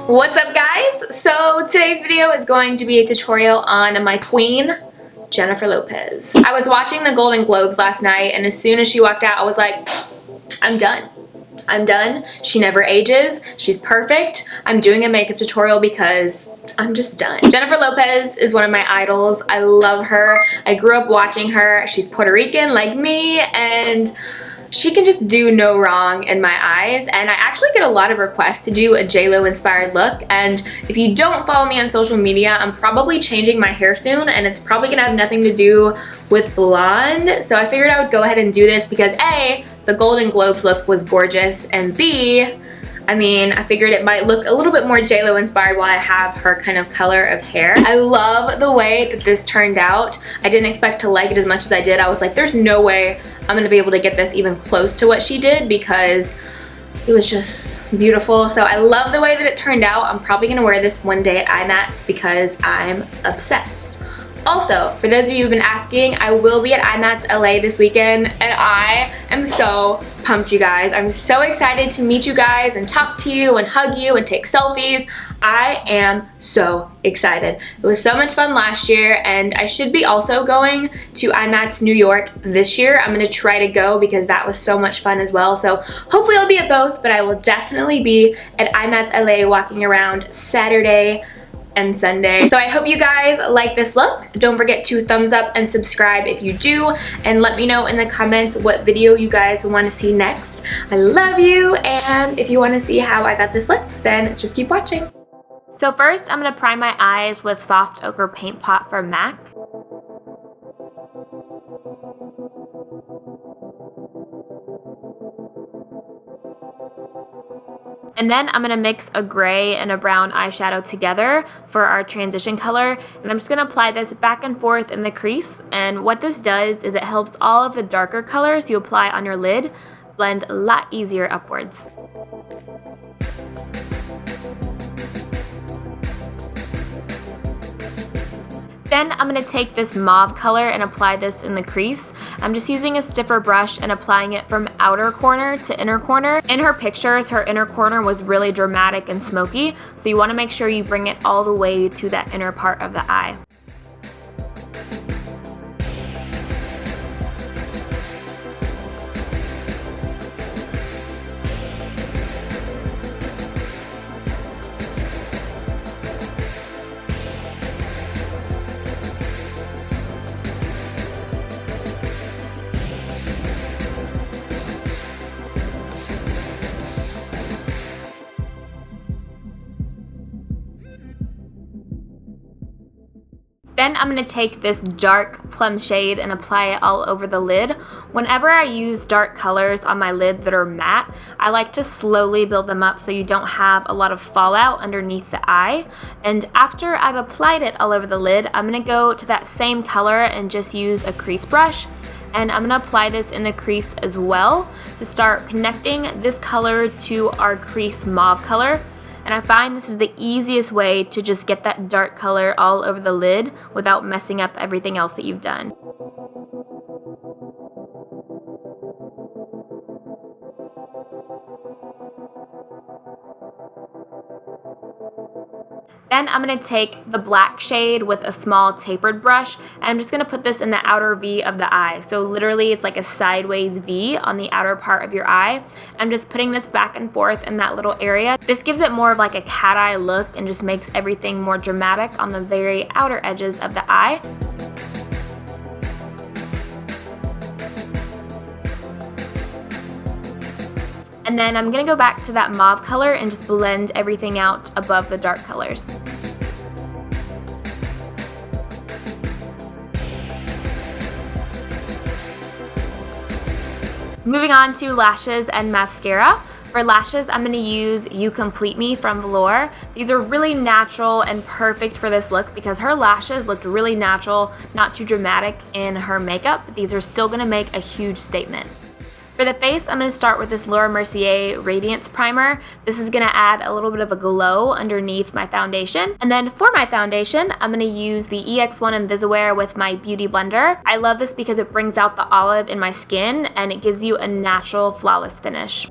What's up, guys? So today's video is going to be a tutorial on my queen, Jennifer Lopez. I was watching the Golden Globes last night, and as soon as she walked out, I was like, I'm done. I'm done. She never ages. She's perfect. I'm doing a makeup tutorial because I'm just done. Jennifer Lopez is one of my idols. I love her. I grew up watching her. She's Puerto Rican like me, and she can just do no wrong in my eyes. And I actually get a lot of requests to do a JLO inspired look, and if you don't follow me on social media, I'm probably changing my hair soon, and it's probably gonna have nothing to do with blonde. So I figured I would go ahead and do this because A, the Golden Globes look was gorgeous, and B, I figured it might look a little bit more JLO inspired while I have her kind of color of hair. I love the way that this turned out. I didn't expect to like it as much as I did. I was like, there's no way I'm gonna be able to get this even close to what she did because it was just beautiful. So I love the way that it turned out. I'm probably gonna wear this one day at IMATS because I'm obsessed. Also, for those of you who've been asking, I will be at IMATS LA this weekend, and I am so pumped, you guys. I'm so excited to meet you guys and talk to you and hug you and take selfies. I am so excited. It was so much fun last year, and I should be also going to IMATS New York this year. I'm gonna try to go because that was so much fun as well. So hopefully I'll be at both, but I will definitely be at IMATS LA walking around Saturday and Sunday. So I hope you guys like this look. Don't forget to thumbs up and subscribe if you do, and let me know in the comments what video you guys want to see next. I love you, and if you want to see how I got this look, then just keep watching. So first, I'm going to prime my eyes with Soft Ochre Paint Pot from MAC. And then I'm going to mix a gray and a brown eyeshadow together for our transition color. And I'm just going to apply this back and forth in the crease. And what this does is it helps all of the darker colors you apply on your lid blend a lot easier upwards. Then I'm going to take this mauve color and apply this in the crease. I'm just using a stiffer brush and applying it from outer corner to inner corner. In her pictures, her inner corner was really dramatic and smoky, so you want to make sure you bring it all the way to that inner part of the eye. Then I'm going to take this dark plum shade and apply it all over the lid. Whenever I use dark colors on my lid that are matte, I like to slowly build them up so you don't have a lot of fallout underneath the eye. And after I've applied it all over the lid, I'm going to go to that same color and just use a crease brush. And I'm going to apply this in the crease as well to start connecting this color to our crease mauve color. And I find this is the easiest way to just get that dark color all over the lid without messing up everything else that you've done. Then I'm going to take the black shade with a small tapered brush, and I'm just going to put this in the outer V of the eye. So literally it's like a sideways V on the outer part of your eye. I'm just putting this back and forth in that little area. This gives it more of like a cat eye look and just makes everything more dramatic on the very outer edges of the eye. And then I'm going to go back to that mauve color and just blend everything out above the dark colors. Moving on to lashes and mascara. For lashes, I'm going to use You Complete Me from Velour. These are really natural and perfect for this look because her lashes looked really natural, not too dramatic in her makeup, but these are still going to make a huge statement. For the face, I'm going to start with this Laura Mercier Radiance Primer. This is going to add a little bit of a glow underneath my foundation. And then for my foundation, I'm going to use the EX1 Invisiwear with my Beauty Blender. I love this because it brings out the olive in my skin and it gives you a natural, flawless finish.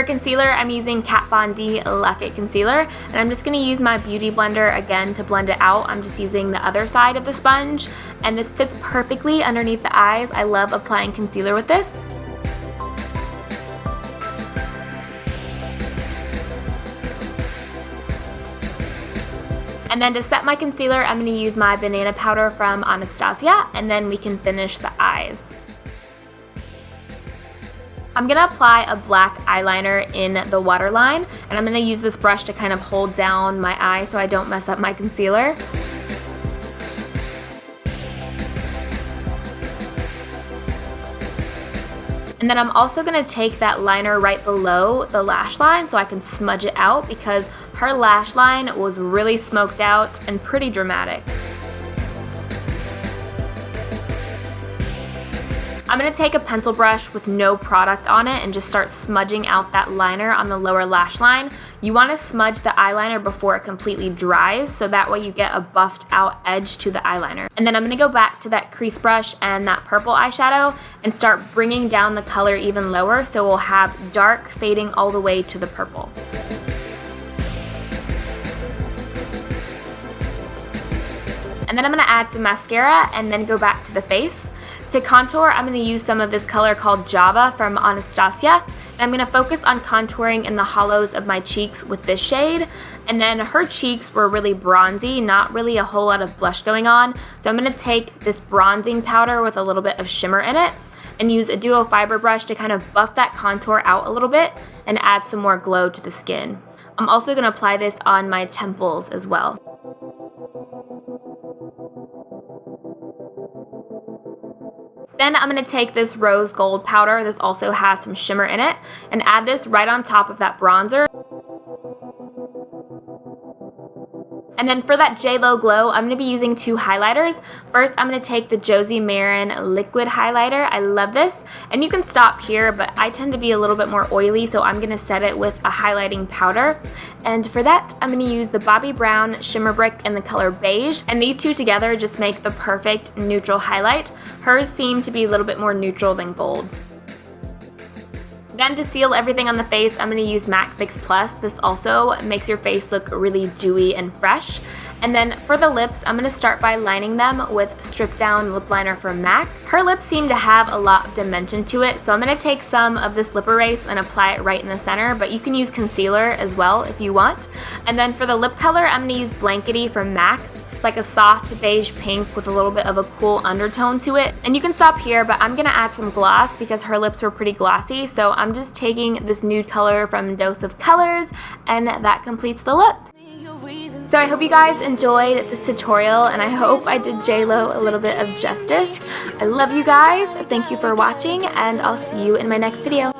For concealer, I'm using Kat Von D Luck It Concealer, and I'm just going to use my Beauty Blender again to blend it out. I'm just using the other side of the sponge, and this fits perfectly underneath the eyes. I love applying concealer with this. And then to set my concealer, I'm going to use my banana powder from Anastasia, and then we can finish the eyes. I'm going to apply a black eyeliner in the waterline, and I'm going to use this brush to kind of hold down my eye so I don't mess up my concealer. And then I'm also going to take that liner right below the lash line so I can smudge it out, because her lash line was really smoked out and pretty dramatic. I'm going to take a pencil brush with no product on it and just start smudging out that liner on the lower lash line. You want to smudge the eyeliner before it completely dries, so that way you get a buffed out edge to the eyeliner. And then I'm going to go back to that crease brush and that purple eyeshadow and start bringing down the color even lower, so we'll have dark fading all the way to the purple. And then I'm going to add some mascara and then go back to the face. To contour, I'm going to use some of this color called Java from Anastasia, and I'm going to focus on contouring in the hollows of my cheeks with this shade. And then her cheeks were really bronzy, not really a whole lot of blush going on, so I'm going to take this bronzing powder with a little bit of shimmer in it and use a duo fiber brush to kind of buff that contour out a little bit and add some more glow to the skin. I'm also going to apply this on my temples as well. Then I'm going to take this rose gold powder, this also has some shimmer in it, and add this right on top of that bronzer. And then for that JLO Glow, I'm going to be using two highlighters. First, I'm going to take the Josie Maran liquid highlighter. I love this, and you can stop here, but I tend to be a little bit more oily, so I'm going to set it with a highlighting powder. And for that, I'm going to use the Bobbi Brown Shimmer Brick in the color Beige, and these two together just make the perfect neutral highlight. Hers seem to be a little bit more neutral than gold. Then to seal everything on the face, I'm going to use MAC Fix Plus. This also makes your face look really dewy and fresh. And then for the lips, I'm going to start by lining them with Strip Down Lip Liner from MAC. Her lips seem to have a lot of dimension to it, so I'm going to take some of this lip erase and apply it right in the center, but you can use concealer as well if you want. And then for the lip color, I'm going to use Blankety from MAC. It's like a soft beige pink with a little bit of a cool undertone to it. And you can stop here, but I'm going to add some gloss because her lips were pretty glossy, so I'm just taking this nude color from Dose of Colors, and that completes the look. So I hope you guys enjoyed this tutorial, and I hope I did JLo a little bit of justice. I love you guys. Thank you for watching, and I'll see you in my next video.